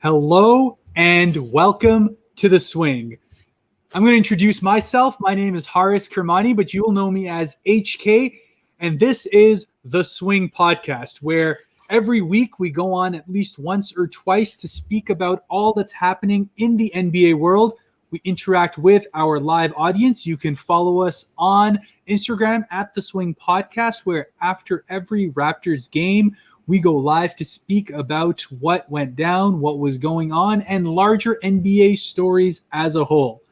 Hello and welcome to The Swing. I'm going to introduce myself. My name is Haris Kermani, but you will know me as HK. And this is The Swing Podcast, where every week we go on at least once or twice to speak about all that's happening in the NBA world. We interact with our live audience. You can follow us on Instagram at The Swing Podcast, where after every Raptors game, we go live to speak about what went down, what was going on, and larger NBA stories as a whole.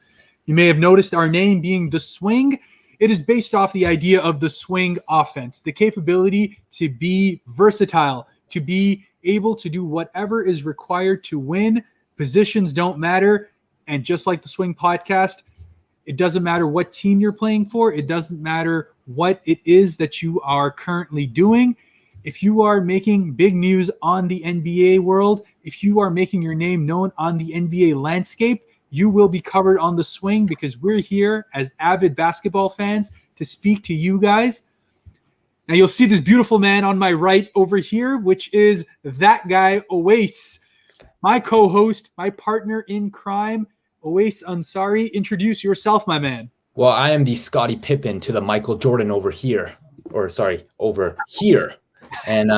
You may have noticed our name being The Swing. It is based off the idea of the swing offense, the capability to be versatile, to be able to do whatever is required to win. Positions don't matter. And just like the Swing Podcast, it doesn't matter what team you're playing for. It doesn't matter what it is that you are currently doing. If you are making big news on the NBA world, if you are making your name known on the NBA landscape, you will be covered on The Swing because we're here as avid basketball fans to speak to you guys. Now you'll see this beautiful man on my right over here, which is That Guy Owais, my co-host, my partner in crime, Owais Ansari. Introduce yourself, my man. Well, I am the Scottie Pippen to the Michael Jordan over here. And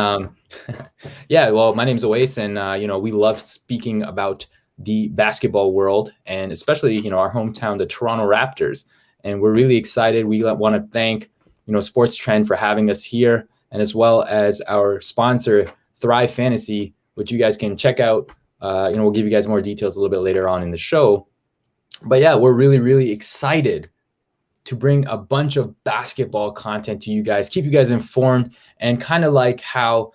yeah, well, my name's Owais, and we love speaking about the basketball world, and especially our hometown, the Toronto Raptors. And we're really excited. We want to thank SportsTrends for having us here, and as well as our sponsor, Thrive Fantasy, which you guys can check out. We'll give you guys more details a little bit later on in the show. But yeah, we're really, really excited to bring a bunch of basketball content to you guys, keep you guys informed, and kind of like how,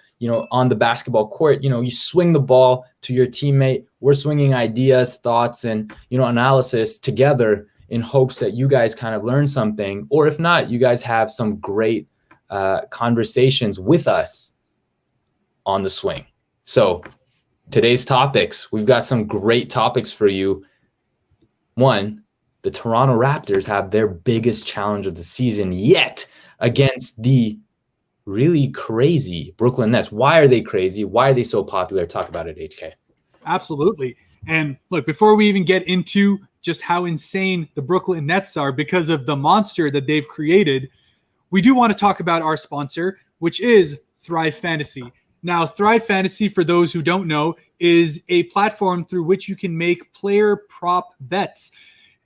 on the basketball court, you swing the ball to your teammate. We're swinging ideas, thoughts, and, analysis together in hopes that you guys kind of learn something, or if not, you guys have some great conversations with us on The Swing. So today's topics, we've got some great topics for you. One, the Toronto Raptors have their biggest challenge of the season yet against the really crazy Brooklyn Nets. Why are they crazy? Why are they so popular? Talk about it, HK. Absolutely. And look, before we even get into just how insane the Brooklyn Nets are because of the monster that they've created, we do want to talk about our sponsor, which is Thrive Fantasy. Now, Thrive Fantasy, for those who don't know, is a platform through which you can make player prop bets.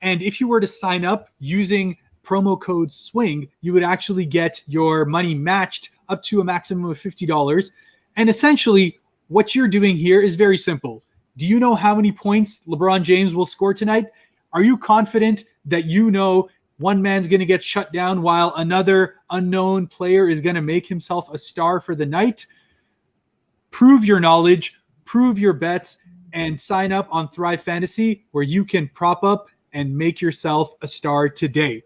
And if you were to sign up using promo code SWING, you would actually get your money matched up to a maximum of $50. And essentially, what you're doing here is very simple. Do you know how many points LeBron James will score tonight? Are you confident that one man's going to get shut down while another unknown player is going to make himself a star for the night? Prove your knowledge, prove your bets, and sign up on Thrive Fantasy, where you can prop up and make yourself a star today.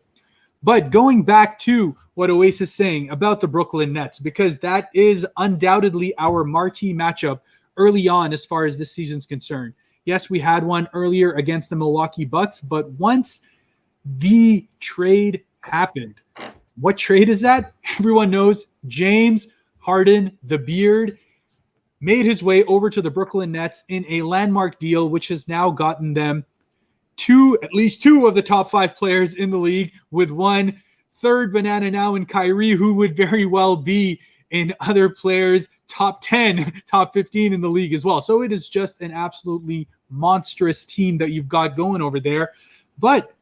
But going back to what Owais is saying about the Brooklyn Nets, because that is undoubtedly our marquee matchup early on as far as this season's concerned. Yes, we had one earlier against the Milwaukee Bucks, but once the trade happened, what trade is that? Everyone knows James Harden, the Beard, made his way over to the Brooklyn Nets in a landmark deal, which has now gotten them at least two of the top 5 players in the league, with one third banana now in Kyrie, who would very well be in other players' top 10, top 15 in the league as well. So it is just an absolutely monstrous team that you've got going over there. But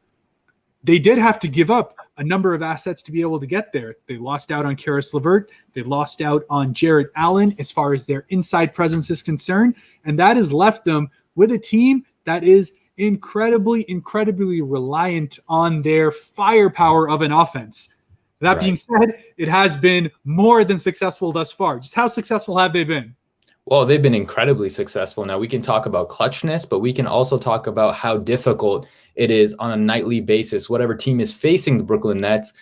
they did have to give up a number of assets to be able to get there. They lost out on Karis LeVert. They lost out on Jarrett Allen as far as their inside presence is concerned. And that has left them with a team that is incredibly reliant on their firepower of an offense. That being said, it has been more than successful thus far. Just how successful have they been? Well, they've been incredibly successful. Now, we can talk about clutchness, but we can also talk about how difficult it is on a nightly basis, whatever team is facing the Brooklyn Nets.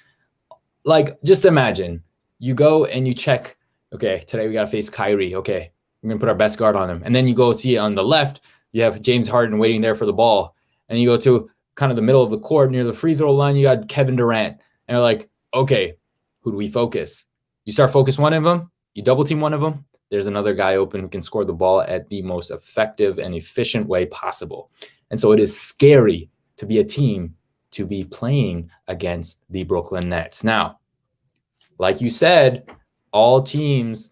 Like, just imagine you go and you check, okay, today we got to face Kyrie. Okay, we're going to put our best guard on him. And then you go see on the left, you have James Harden waiting there for the ball. And you go to kind of the middle of the court near the free throw line, you got Kevin Durant. And you're like, okay, who do we focus? You start focus one of them, you double team one of them, there's another guy open who can score the ball at the most effective and efficient way possible. And so it is scary to be a team to be playing against the Brooklyn Nets. Now, like you said, all teams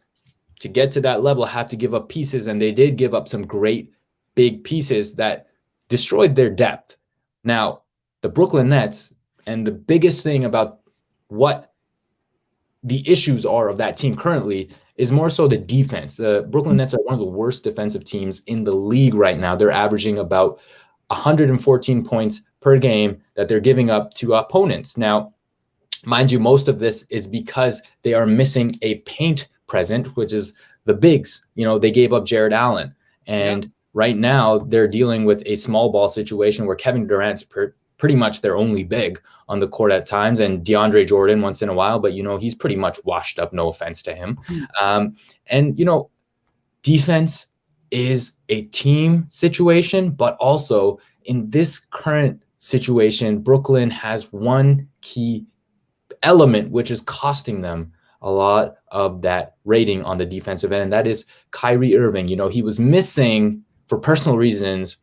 to get to that level have to give up pieces, and they did give up some great big pieces that destroyed their depth. Now, the Brooklyn Nets, and the biggest thing about what the issues are of that team currently is more so the defense. The Brooklyn Nets are one of the worst defensive teams in the league right now. They're averaging about 114 points per game that they're giving up to opponents. Now, mind you, most of this is because they are missing a paint present, which is the bigs. They gave up Jared Allen. And right now they're dealing with a small ball situation where Kevin Durant's pretty much their only big on the court at times, and DeAndre Jordan once in a while, but he's pretty much washed up, no offense to him. And defense is a team situation, but also in this current situation, Brooklyn has one key element which is costing them a lot of that rating on the defensive end, and that is Kyrie Irving. He was missing for personal reasons,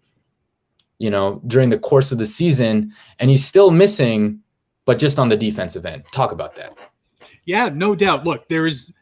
during the course of the season, and he's still missing, but just on the defensive end. Talk about that. Yeah, no doubt. Look, there is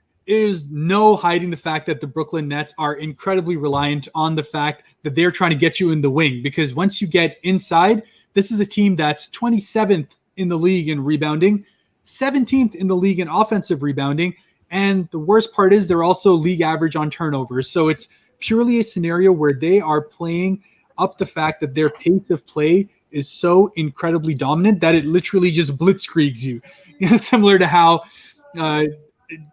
no hiding the fact that the Brooklyn Nets are incredibly reliant on the fact that they're trying to get you in the wing, because once you get inside, this is a team that's 27th in the league in rebounding, 17th in the league in offensive rebounding, and the worst part is they're also league average on turnovers. So it's purely a scenario where they are playing up the fact that their pace of play is so incredibly dominant that it literally just blitzkriegs you. Similar to how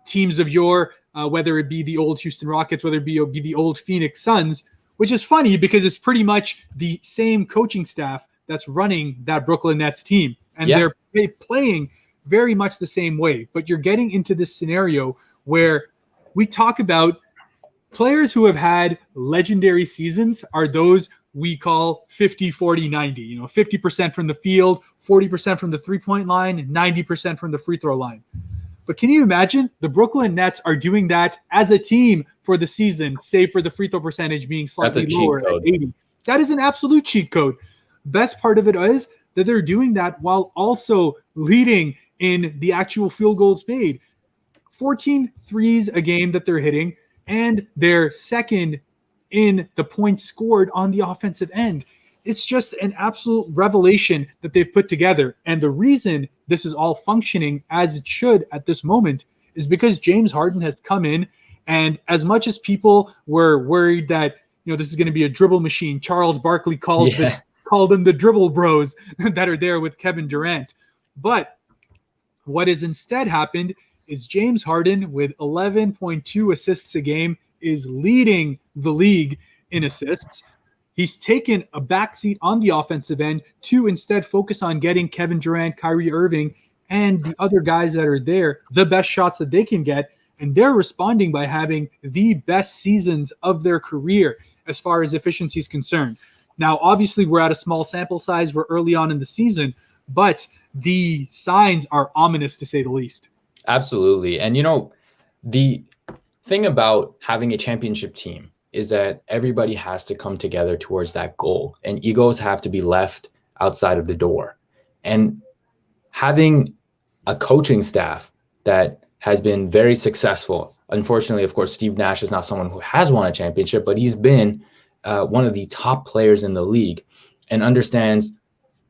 teams of yore, whether it be the old Houston Rockets, whether it be the old Phoenix Suns, which is funny because it's pretty much the same coaching staff that's running that Brooklyn Nets team. And they're playing very much the same way. But you're getting into this scenario where we talk about players who have had legendary seasons are those we call 50, 40, 90, 50% from the field, 40% from the 3-point line, 90% from the free throw line. But can you imagine the Brooklyn Nets are doing that as a team for the season, save for the free throw percentage being slightly lower at 80. That is an absolute cheat code. Best part of it is that they're doing that while also leading in the actual field goals made. 14 threes a game that they're hitting, and they're second in the points scored on the offensive end. It's just an absolute revelation that they've put together. And the reason this is all functioning as it should at this moment is because James Harden has come in, and as much as people were worried that this is going to be a dribble machine, Charles Barkley called them the dribble bros that are there with Kevin Durant. But what has instead happened is James Harden, with 11.2 assists a game, is leading the league in assists. He's taken a backseat on the offensive end to instead focus on getting Kevin Durant, Kyrie Irving, and the other guys that are there the best shots that they can get. And they're responding by having the best seasons of their career as far as efficiency is concerned. Now, obviously, we're at a small sample size. We're early on in the season, but the signs are ominous to say the least. Absolutely. And, the thing about having a championship team is that everybody has to come together towards that goal, and egos have to be left outside of the door. And having a coaching staff that has been very successful. Unfortunately, of course, Steve Nash is not someone who has won a championship, but he's been one of the top players in the league and understands,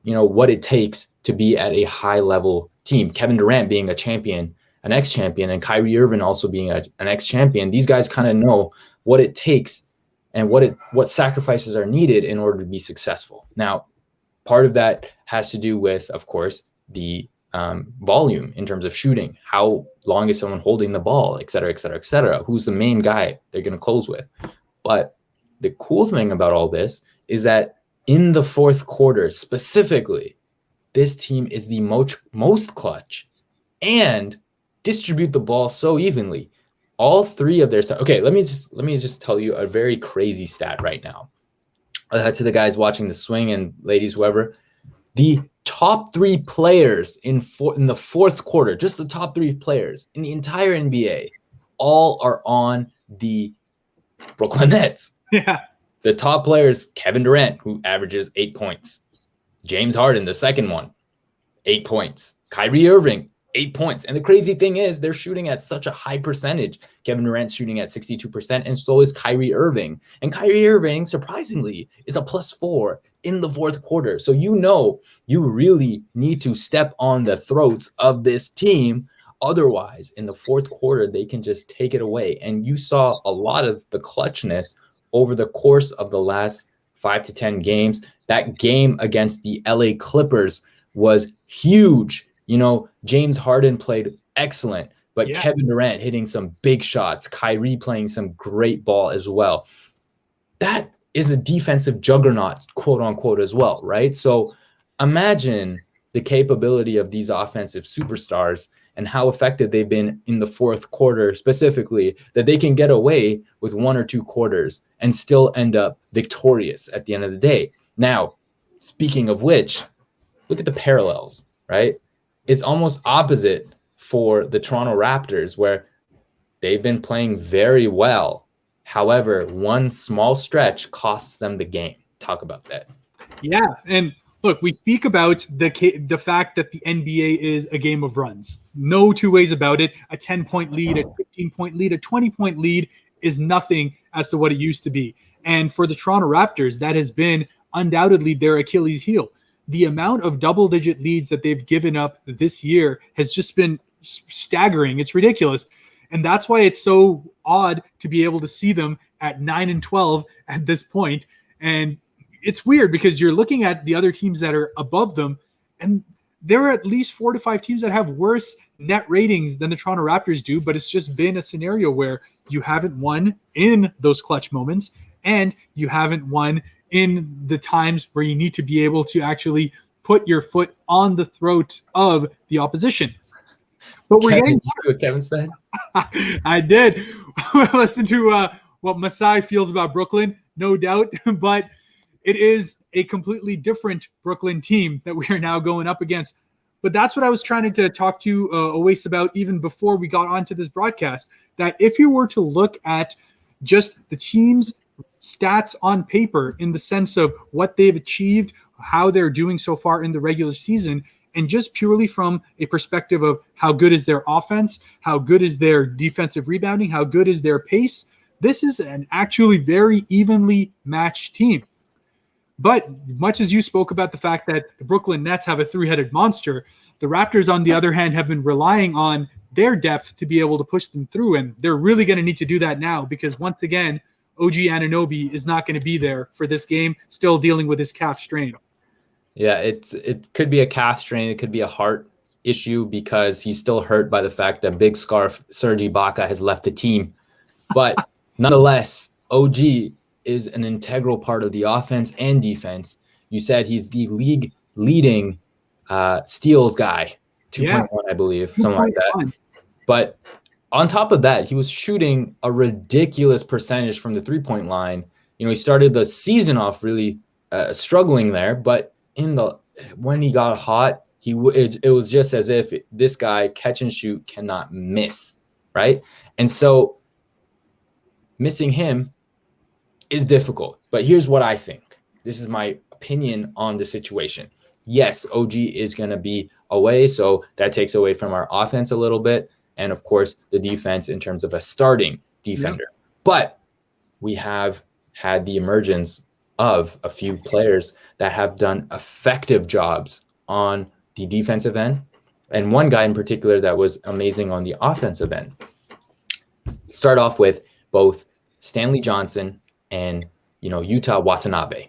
what it takes to be at a high level team. Kevin Durant being a champion, an ex-champion, and Kyrie Irving also being an ex-champion. These guys kind of know what it takes and what sacrifices are needed in order to be successful. Now, part of that has to do with, of course, the volume in terms of shooting. How long is someone holding the ball, et cetera, et cetera, et cetera? Who's the main guy they're going to close with? But the cool thing about all this is that in the fourth quarter specifically, this team is the most clutch and distribute the ball so evenly. All three of their okay, let me just tell you a very crazy stat right now. To the guys watching the swing and ladies, whoever, the top three players in the fourth quarter, just the top three players in the entire NBA, all are on the Brooklyn Nets. Yeah. The top players, Kevin Durant, who averages 8 points. James Harden, the second one, 8 points. Kyrie Irving, 8 points. And the crazy thing is they're shooting at such a high percentage. Kevin Durant's shooting at 62%, and so is Kyrie Irving. And Kyrie Irving, surprisingly, is a +4 in the fourth quarter. So you really need to step on the throats of this team. Otherwise, in the fourth quarter, they can just take it away. And you saw a lot of the clutchness over the course of the last 5 to 10 games. That game against the LA Clippers was huge. James Harden played excellent, but Kevin Durant hitting some big shots, Kyrie playing some great ball as well. That is a defensive juggernaut, quote unquote, as well, right? So imagine the capability of these offensive superstars and how effective they've been in the fourth quarter, specifically, that they can get away with 1 or 2 quarters and still end up victorious at the end of the day. Now, speaking of which, look at the parallels, right? It's almost opposite for the Toronto Raptors, where they've been playing very well. However, one small stretch costs them the game. Talk about that. Yeah, and look, we speak about the fact that the NBA is a game of runs. No two ways about it. A 10-point lead, a 15-point lead, a 20-point lead is nothing as to what it used to be. And for the Toronto Raptors, that has been undoubtedly their Achilles heel. The amount of double-digit leads that they've given up this year has just been staggering. It's ridiculous. And that's why it's so odd to be able to see them at 9-12 at this point. And it's weird because you're looking at the other teams that are above them, and there are at least 4 to 5 teams that have worse net ratings than the Toronto Raptors do, but it's just been a scenario where you haven't won in those clutch moments, and you haven't won in the times where you need to be able to actually put your foot on the throat of the opposition. But we're getting what Kevin said. I did listen to what Masai feels about Brooklyn, no doubt, but it is a completely different Brooklyn team that we are now going up against. But that's what I was trying to talk to Owais about even before we got onto this broadcast, that if you were to look at just the team's stats on paper in the sense of what they've achieved, how they're doing so far in the regular season, and just purely from a perspective of how good is their offense, how good is their defensive rebounding, how good is their pace, this is an actually very evenly matched team. But much as you spoke about the fact that the Brooklyn Nets have a 3-headed monster, the Raptors, on the other hand, have been relying on their depth to be able to push them through. And they're really going to need to do that now because, once again, OG Anunoby is not going to be there for this game, still dealing with his calf strain. Yeah, it could be a calf strain. It could be a heart issue because he's still hurt by the fact that Big Scarf Serge Ibaka has left the team. But nonetheless, OG is an integral part of the offense and defense. You said he's the league leading steals guy, 2.1, I believe, something like that. But on top of that, he was shooting a ridiculous percentage from the 3-point line. He started the season off really struggling there, but when he got hot, it was just as if this guy catch and shoot cannot miss, right? And so missing him is difficult. But here's what I think. This is my opinion on the situation. Yes, OG is going to be away, so that takes away from our offense a little bit, and of course the defense in terms of a starting defender. Yeah. But we have had the emergence of a few players that have done effective jobs on the defensive end, and one guy in particular that was amazing on the offensive end. Start off with both Stanley Johnson and Yuta Watanabe.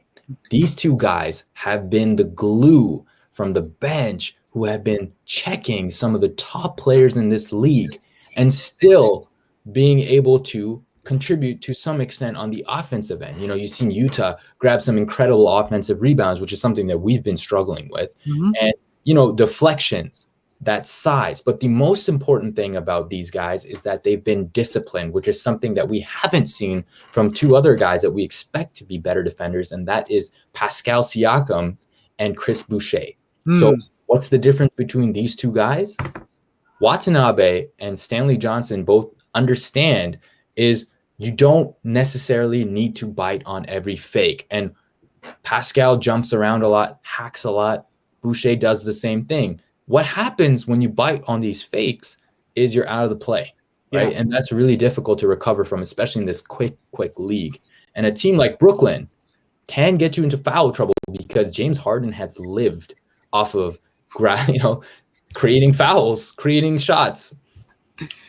These two guys have been the glue from the bench who have been checking some of the top players in this league and still being able to contribute to some extent on the offensive end. You've seen Yuta grab some incredible offensive rebounds, which is something that we've been struggling with. Mm-hmm. And, deflections, that size. But the most important thing about these guys is that they've been disciplined, which is something that we haven't seen from two other guys that we expect to be better defenders, and that is Pascal Siakam and Chris Boucher. So what's the difference between these two guys? Watanabe and Stanley Johnson both understand is you don't necessarily need to bite on every fake. And Pascal jumps around a lot, hacks a lot. Boucher does the same thing. What happens when you bite on these fakes is you're out of the play, right? Yeah. And that's really difficult to recover from, especially in this quick league. And a team like Brooklyn can get you into foul trouble because James Harden has lived off of creating fouls, creating shots.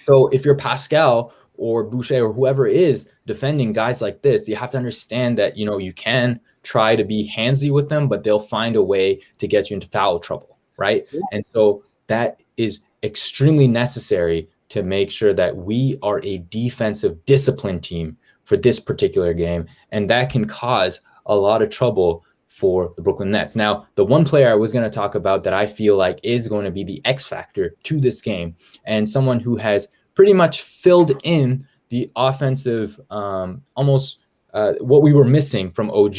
So if you're Pascal or Boucher or whoever is defending guys like this, you have to understand that, you can try to be handsy with them, but they'll find a way to get you into foul trouble, right? Yeah. And so that is extremely necessary to make sure that we are a defensive discipline team for this particular game, and that can cause a lot of trouble for the Brooklyn Nets. Now, the one player I was going to talk about that I feel like is going to be the X factor to this game, and someone who has pretty much filled in the offensive, what we were missing from OG,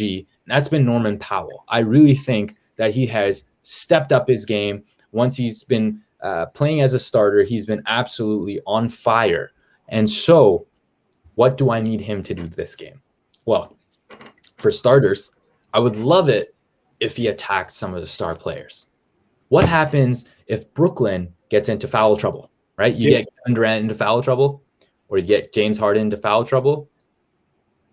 that's been Norman Powell. I really think that he has stepped up his game. Once he's been playing as a starter, he's been absolutely on fire. And so what do I need him to do this game? Well, for starters, I would love it if he attacked some of the star players. What happens if Brooklyn gets into foul trouble, right? You get Kevin Durant into foul trouble, or you get James Harden into foul trouble.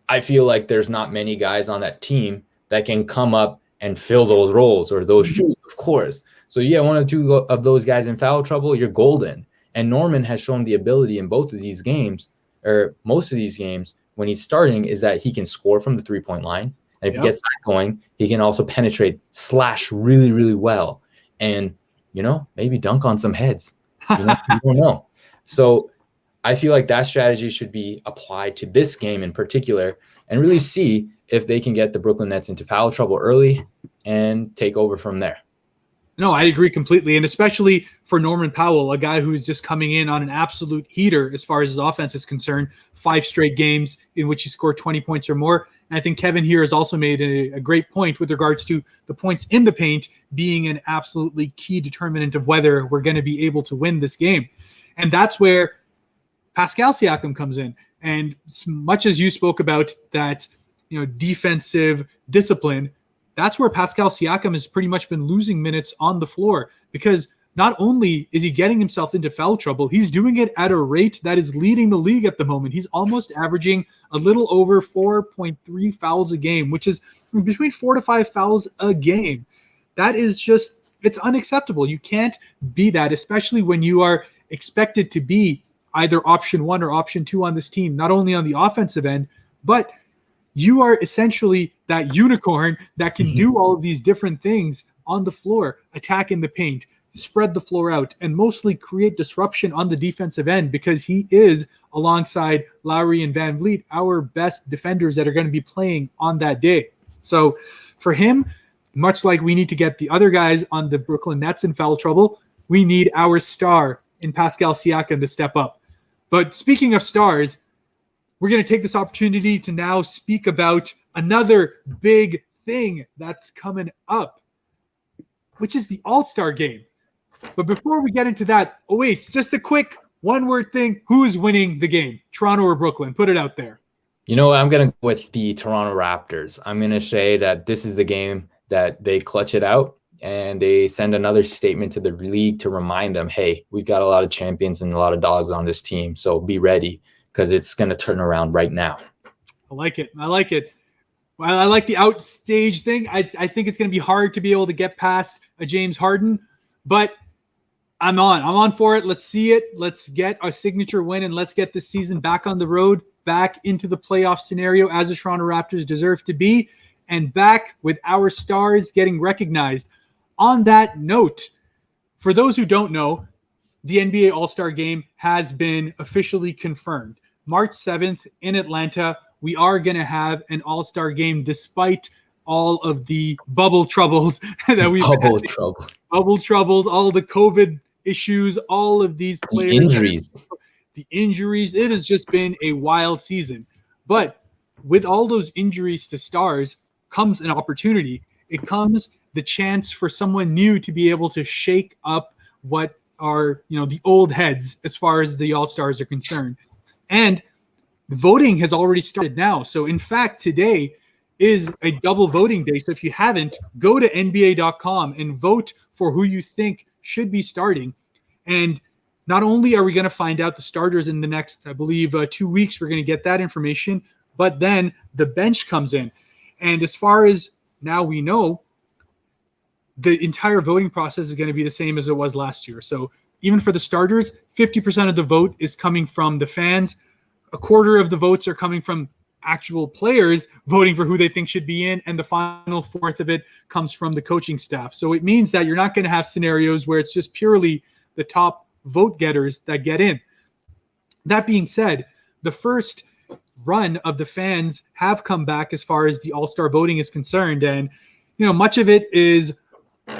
I feel like there's not many guys on that team that can come up and fill those roles or those shoes, of course. So you get one or two of those guys in foul trouble, you're golden. And Norman has shown the ability in both of these games, or most of these games, when he's starting, is that he can score from the three-point line. And if he gets that going, he can also penetrate, slash really, really well. And, maybe dunk on some heads. You don't know. So I feel like that strategy should be applied to this game in particular and really see if they can get the Brooklyn Nets into foul trouble early and take over from there. No, I agree completely. And especially for Norman Powell, a guy who's just coming in on an absolute heater as far as his offense is concerned, 5 straight games in which he scored 20 points or more. And I think Kevin here has also made a great point with regards to the points in the paint being an absolutely key determinant of whether we're going to be able to win this game. And that's where Pascal Siakam comes in. And as much as you spoke about that, defensive discipline, that's where Pascal Siakam has pretty much been losing minutes on the floor, because not only is he getting himself into foul trouble, he's doing it at a rate that is leading the league at the moment. He's almost averaging a little over 4.3 fouls a game, which is between 4 to 5 fouls a game. That is it's unacceptable. You can't be that, especially when you are expected to be either option 1 or option 2 on this team, not only on the offensive end, but you are essentially that unicorn that can do all of these different things on the floor, attack in the paint, spread the floor out, and mostly create disruption on the defensive end, because he is, alongside Lowry and Van Vliet, our best defenders that are going to be playing on that day. So for him, much like we need to get the other guys on the Brooklyn Nets in foul trouble, we need our star in Pascal Siakam to step up. But speaking of stars, we're going to take this opportunity to now speak about another big thing that's coming up, which is the All-Star game. But before we get into that, Owais, just a quick one-word thing. Who is winning the game, Toronto or Brooklyn? Put it out there. You know what? I'm going to go with the Toronto Raptors. I'm going to say that this is the game that they clutch it out and they send another statement to the league to remind them, hey, we've got a lot of champions and a lot of dogs on this team, so be ready, because it's going to turn around right now. I like it. I like the outstage thing. I think it's going to be hard to be able to get past a James Harden, but I'm on for it. Let's see it. Let's get a signature win, and let's get this season back on the road, back into the playoff scenario as the Toronto Raptors deserve to be, and back with our stars getting recognized. On that note, for those who don't know, the NBA All-Star Game has been officially confirmed. March 7th in Atlanta, we are going to have an All-Star Game despite all of the bubble troubles that we've had. Bubble troubles, all the COVID issues, all of these players. The injuries. It has just been a wild season. But with all those injuries to stars comes an opportunity. It comes the chance for someone new to be able to shake up what are, the old heads as far as the All-Stars are concerned. And the voting has already started now. So in fact, today is a double voting day. So if you haven't, go to NBA.com and vote for who you think should be starting. And not only are we going to find out the starters in the next, I believe, 2 weeks, we're going to get that information, but then the bench comes in. And as far as now we know, the entire voting process is going to be the same as it was last year. So even for the starters, 50% of the vote is coming from the fans. A quarter of the votes are coming from actual players voting for who they think should be in, and the final fourth of it comes from the coaching staff. So it means that you're not going to have scenarios where it's just purely the top vote getters that get in. That being said, the first run of the fans have come back as far as the All-Star voting is concerned, and much of it is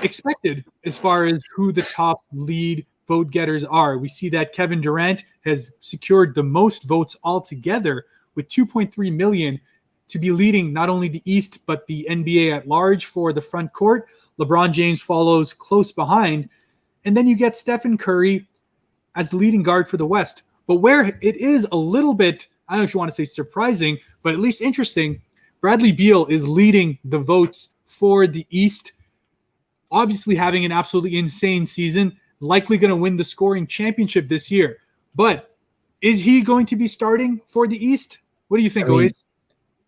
expected as far as who the top lead vote getters are. We see that Kevin Durant has secured the most votes altogether with 2.3 million to be leading not only the East but the NBA at large for the front court. LeBron James follows close behind, and then you get Stephen Curry as the leading guard for the West. But where it is a little bit, I don't know if you want to say surprising, but at least interesting, Bradley Beal is leading the votes for the East, obviously having an absolutely insane season, likely going to win the scoring championship this year. But is he going to be starting for the East? What do you think, Owais?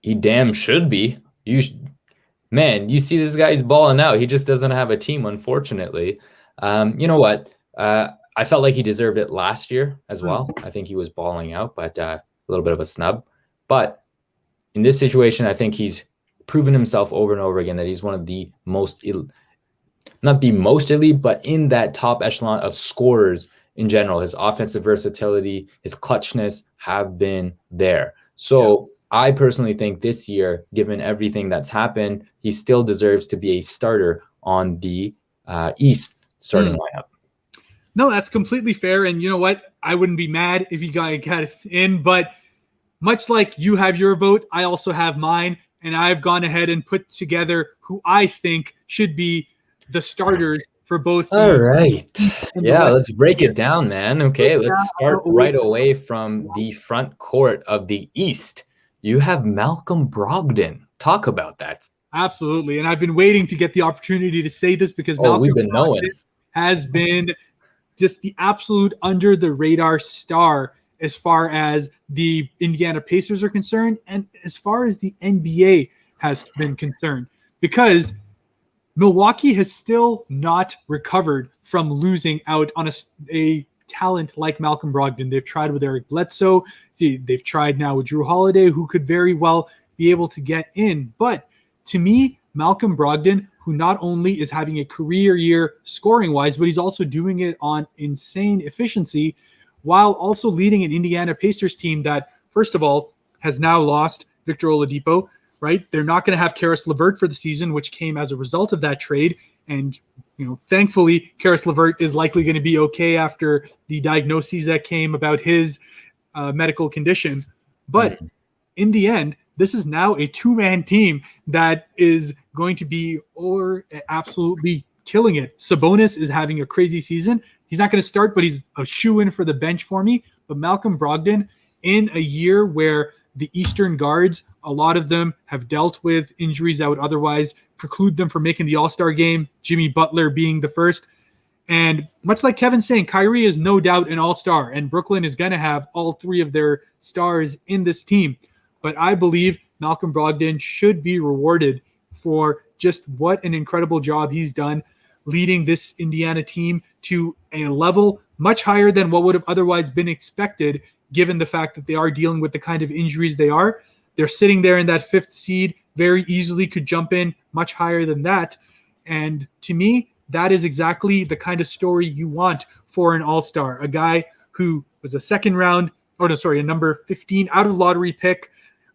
He damn should be. Man, you see this guy, he's balling out. He just doesn't have a team, unfortunately. You know what? I felt like he deserved it last year as well. I think he was balling out, but a little bit of a snub. But in this situation, I think he's proven himself over and over again that he's one of the most, not the most elite, but in that top echelon of scorers in general. His offensive versatility, his clutchness have been there. So I personally think this year, given everything that's happened, he still deserves to be a starter on the East starting lineup. No, that's completely fair. And you know what? I wouldn't be mad if you got it in. But much like you have your vote, I also have mine. And I've gone ahead and put together who I think should be the starters for both. All right. Yeah, let's break it down, man. Okay, let's start right away from the front court of the East. You have Malcolm Brogdon. Talk about that. Absolutely. And I've been waiting to get the opportunity to say this because Malcolm Brogdon has been just the absolute under the radar star as far as the Indiana Pacers are concerned and as far as the NBA has been concerned, because Milwaukee has still not recovered from losing out on a talent like Malcolm Brogdon. They've tried with Eric Bledsoe. They've tried now with Drew Holiday, who could very well be able to get in. But to me, Malcolm Brogdon, who not only is having a career year scoring-wise, but he's also doing it on insane efficiency while also leading an Indiana Pacers team that, first of all, has now lost Victor Oladipo, right? They're not going to have Karis LeVert for the season, which came as a result of that trade. And, thankfully, Karis LeVert is likely going to be okay after the diagnoses that came about his medical condition. But in the end, this is now a two-man team that is going to be absolutely killing it. Sabonis is having a crazy season. He's not going to start, but he's a shoe-in for the bench for me. But Malcolm Brogdon, in a year where the Eastern guards, a lot of them have dealt with injuries that would otherwise preclude them from making the All-Star game, Jimmy Butler being the first. And much like Kevin's saying, Kyrie is no doubt an All-Star, and Brooklyn is going to have all three of their stars in this team. But I believe Malcolm Brogdon should be rewarded for just what an incredible job he's done leading this Indiana team to a level much higher than what would have otherwise been expected, given the fact that they are dealing with the kind of injuries they are. They're sitting there in that fifth seed, very easily could jump in much higher than that. And to me, that is exactly the kind of story you want for an all-star, a guy who was a number 15 out of lottery pick,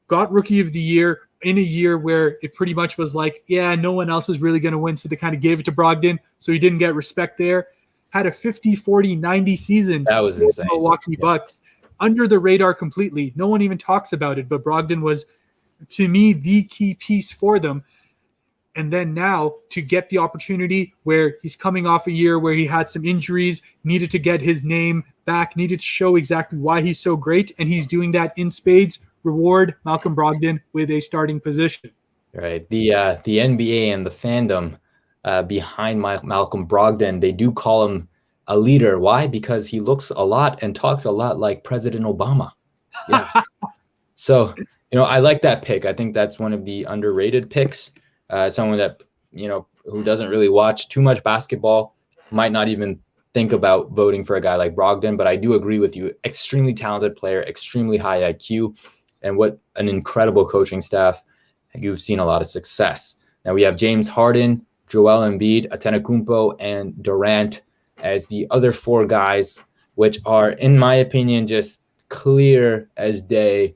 got rookie of the year in a year where it pretty much was like, no one else is really going to win. So they kind of gave it to Brogdon. So he didn't get respect there. Had a 50, 40, 90 season. That was insane. Milwaukee Bucks. Under the radar completely. No one even talks about it, but Brogdon was, to me, the key piece for them. And then now to get the opportunity where he's coming off a year where he had some injuries, needed to get his name back, needed to show exactly why he's so great. And he's doing that in spades. Reward Malcolm Brogdon with a starting position. Right. The NBA and the fandom behind Malcolm Brogdon, they do call him a leader. Why? Because he looks a lot and talks a lot like President Obama. Yeah. So, I like that pick. I think that's one of the underrated picks. Someone that, who doesn't really watch too much basketball might not even think about voting for a guy like Brogdon, but I do agree with you. Extremely talented player, extremely high IQ, and what an incredible coaching staff. You've seen a lot of success. Now we have James Harden, Joel Embiid, Antetokounmpo, and Durant as the other four guys, which are, in my opinion, just clear as day.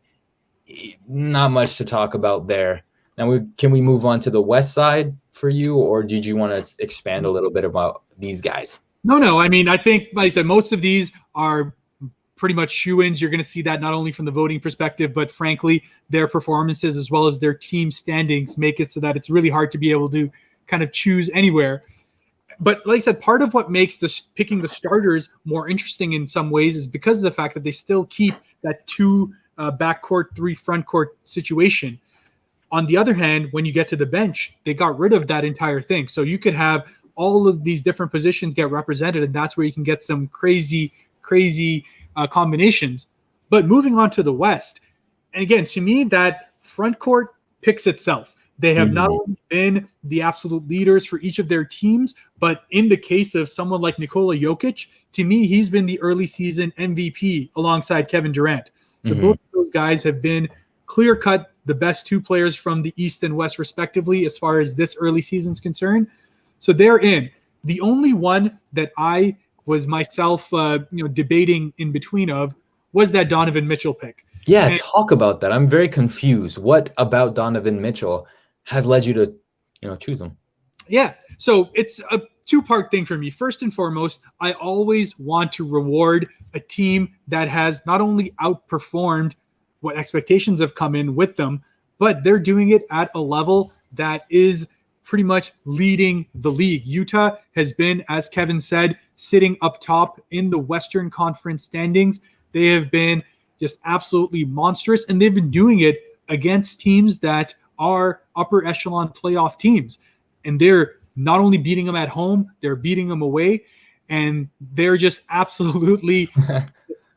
Not much to talk about there. Now, can we move on to the West side for you, or did you want to expand a little bit about these guys? No. I mean, I think, like I said, most of these are pretty much shoo-ins. You're going to see that not only from the voting perspective, but frankly, their performances as well as their team standings make it so that it's really hard to be able to kind of choose anywhere. But like I said, part of what makes this picking the starters more interesting in some ways is because of the fact that they still keep that 2 backcourt, 3 frontcourt situation. On the other hand, when you get to the bench, they got rid of that entire thing. So you could have all of these different positions get represented, and that's where you can get some crazy combinations. But moving on to the West, and again, to me, that frontcourt picks itself. They have not only been the absolute leaders for each of their teams, but in the case of someone like Nikola Jokic, to me, he's been the early season MVP alongside Kevin Durant. So both of those guys have been clear-cut the best 2 players from the East and West, respectively, as far as this early season is concerned. So they're in. The only one that I was myself, debating in between of was that Donovan Mitchell pick. Yeah, and talk about that. I'm very confused. What about Donovan Mitchell has led you to, choose him? Yeah, so it's a 2-part thing for me. First and foremost, I always want to reward a team that has not only outperformed what expectations have come in with them, but they're doing it at a level that is pretty much leading the league. Utah has been, as Kevin said, sitting up top in the Western Conference standings. They have been just absolutely monstrous, and they've been doing it against teams that are upper echelon playoff teams. And they're not only beating them at home, they're beating them away, and they're just absolutely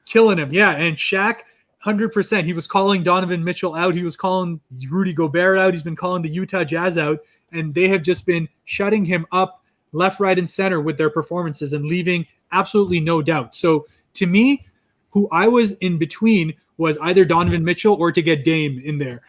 killing them. Yeah, and Shaq, 100%. He was calling Donovan Mitchell out. He was calling Rudy Gobert out. He's been calling the Utah Jazz out. And they have just been shutting him up left, right, and center with their performances and leaving absolutely no doubt. So to me, who I was in between was either Donovan Mitchell or to get Dame in there.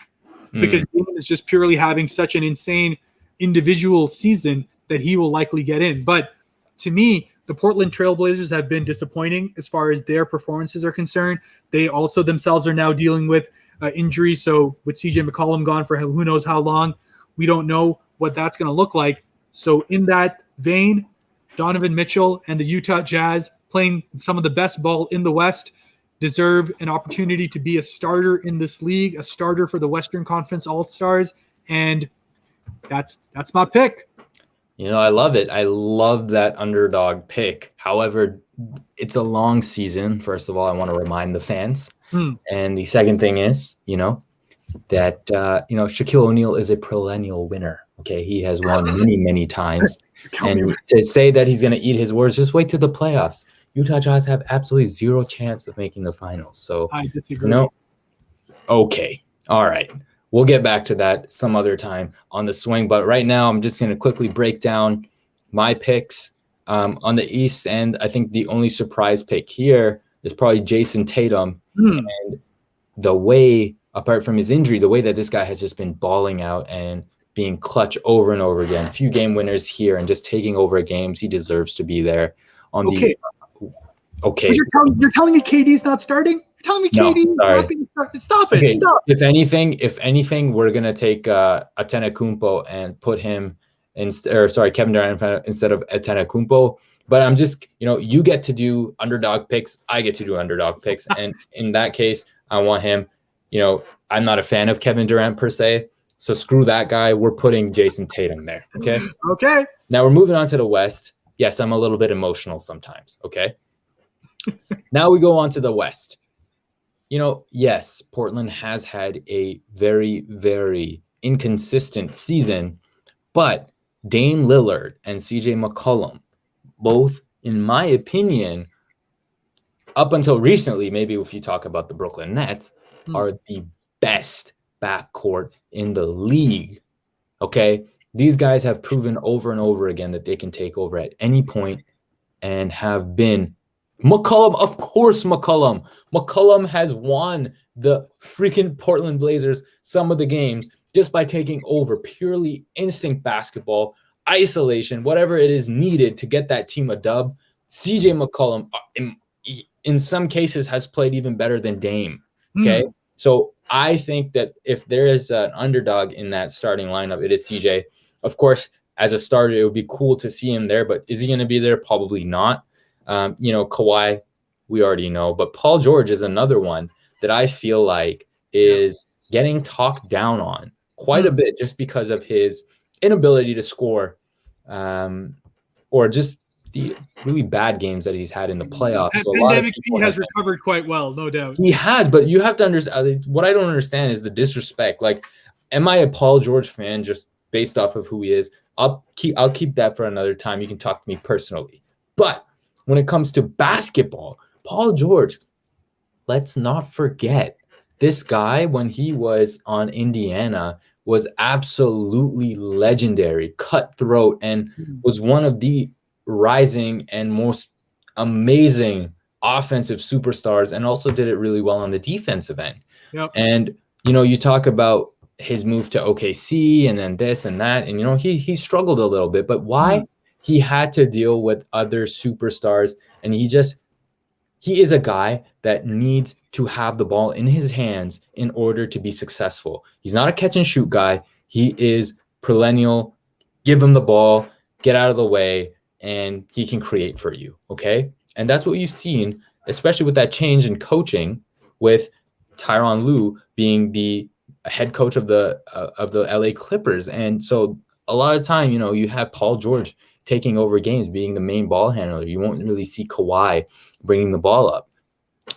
Because Dame is just purely having such an insane individual season that he will likely get in. But to me, the Portland Trailblazers have been disappointing as far as their performances are concerned. They also themselves are now dealing with injuries. So with CJ McCollum gone for who knows how long, we don't know what that's going to look like. So in that vein, Donovan Mitchell and the Utah Jazz, playing some of the best ball in the West, deserve an opportunity to be a starter in this league, a starter for the Western Conference All-Stars. And that's my pick. I love it. I love that underdog pick. However, it's a long season. First of all, I want to remind the fans. And the second thing is, that, Shaquille O'Neal is a perennial winner. Okay. He has won many, many times. And to say that he's going to eat his words, just wait to the playoffs. Utah Jazz have absolutely 0 chance of making the finals. So, I disagree. Okay. All right. We'll get back to that some other time on the swing. But right now, I'm just going to quickly break down my picks on the East. And I think the only surprise pick here is probably Jason Tatum. And the way, apart from his injury, the way that this guy has just been balling out and being clutch over and over again. Few game winners here and just taking over games. He deserves to be there. Okay. You're telling me KD's not starting? Telling me KD's not going to start. Stop it. Okay. Stop. If anything, we're gonna take Antetokounmpo and put him Kevin Durant instead of Antetokounmpo. But I'm just, you get to do underdog picks. I get to do underdog picks, and in that case, I want him. I'm not a fan of Kevin Durant per se, So screw that guy. We're putting Jason Tatum there. Okay. Okay. Now we're moving on to the West. Yes, I'm a little bit emotional sometimes. Okay. Now we go on to the West. Yes, Portland has had a very, very inconsistent season, but Dame Lillard and CJ McCollum, both, in my opinion, up until recently, maybe if you talk about the Brooklyn Nets, are the best backcourt in the league. Okay. These guys have proven over and over again that they can take over at any point and have been. McCollum, of course, McCollum. McCollum has won the freaking Portland Blazers some of the games just by taking over, purely instinct basketball, isolation, whatever it is needed to get that team a dub. CJ McCollum, in some cases, has played even better than Dame. Okay. So I think that if there is an underdog in that starting lineup, it is CJ. Of course, as a starter, it would be cool to see him there, but is he going to be there? Probably not. Kawhi, we already know, but Paul George is another one that I feel like is getting talked down on quite a bit just because of his inability to score, or just the really bad games that he's had in the playoffs. So Pandemic P has recovered quite well, no doubt. He has, but you have to understand, what I don't understand is the disrespect. Like, am I a Paul George fan just based off of who he is? I'll keep that for another time. You can talk to me personally. But when it comes to basketball, Paul George, let's not forget, this guy, when he was on Indiana, was absolutely legendary, cutthroat, and was one of the rising and most amazing offensive superstars, and also did it really well on the defensive end. Yep. And, you talk about his move to OKC and then this and that, and, he struggled a little bit, but why? He had to deal with other superstars, and he is a guy that needs to have the ball in his hands in order to be successful. He's not a catch and shoot guy. He is perennial. Give him the ball, get out of the way, and he can create for you. Okay. And that's what you've seen, especially with that change in coaching, with Tyronn Lue being the head coach of the LA Clippers. And so a lot of time, you have Paul George taking over games, being the main ball handler. You won't really see Kawhi bringing the ball up,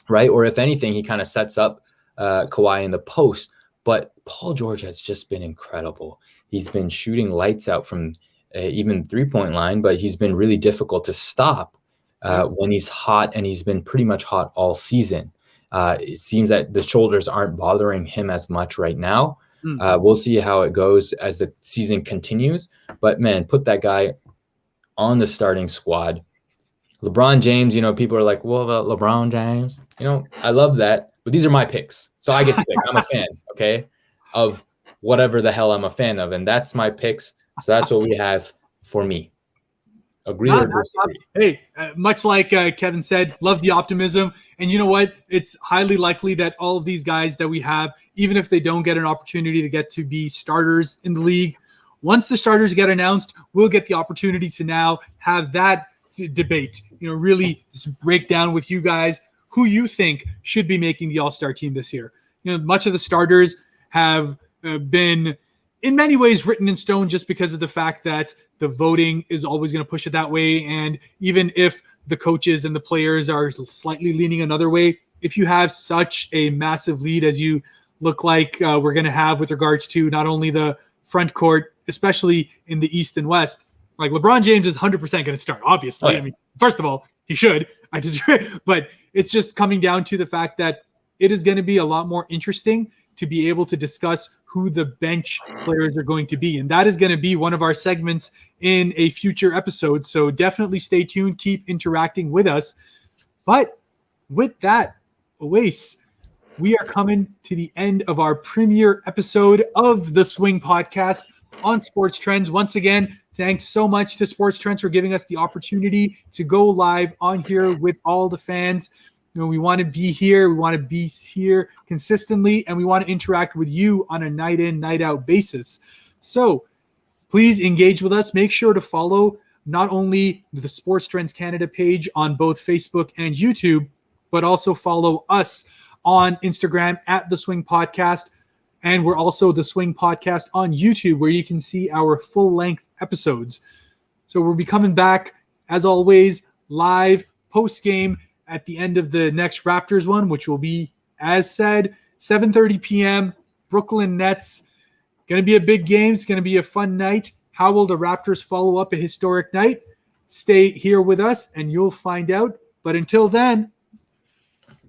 right? Or if anything, he kind of sets up Kawhi in the post. But Paul George has just been incredible. He's been shooting lights out from even three-point line, but he's been really difficult to stop when he's hot, and he's been pretty much hot all season. It seems that the shoulders aren't bothering him as much right now. We'll see how it goes as the season continues. But, man, put that guy on the starting squad. LeBron James, people are like, what about LeBron James? I love that, but these are my picks. So I get to pick. I'm a fan, okay, of whatever the hell I'm a fan of. And that's my picks. So that's what we have for me. Agree or disagree? Hey, much like Kevin said, love the optimism. And you know what? It's highly likely that all of these guys that we have, even if they don't get an opportunity to get to be starters in the league, once the starters get announced, we'll get the opportunity to now have that debate, really just break down with you guys who you think should be making the All-Star team this year. Much of the starters have been in many ways written in stone just because of the fact that the voting is always going to push it that way. And even if the coaches and the players are slightly leaning another way, if you have such a massive lead as you look like we're going to have with regards to not only the front court, especially in the East and West, like LeBron James is 100% going to start, obviously. Oh, yeah. I mean, first of all, he should. I disagree. But it's just coming down to the fact that it is going to be a lot more interesting to be able to discuss who the bench players are going to be. And that is going to be one of our segments in a future episode. So definitely stay tuned. Keep interacting with us. But with that, Owais, we are coming to the end of our premiere episode of the Swing Podcast on SportsTrends. Once again, thanks so much to SportsTrends for giving us the opportunity to go live on here with all the fans. We want to be here. We want to be here consistently, and we want to interact with you on a night in, night out basis. So please engage with us. Make sure to follow not only the SportsTrends Canada page on both Facebook and YouTube, but also follow us on Instagram at The Swing Podcast. And we're also the Swing Podcast on YouTube, where you can see our full-length episodes. So we'll be coming back, as always, live post-game at the end of the next Raptors one, which will be, as said, 7:30 p.m., Brooklyn Nets. Going to be a big game. It's going to be a fun night. How will the Raptors follow up a historic night? Stay here with us, and you'll find out. But until then,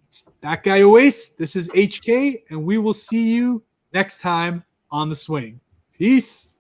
it's That Guy Owais. This is HK, and we will see you next time on The Swing. Peace.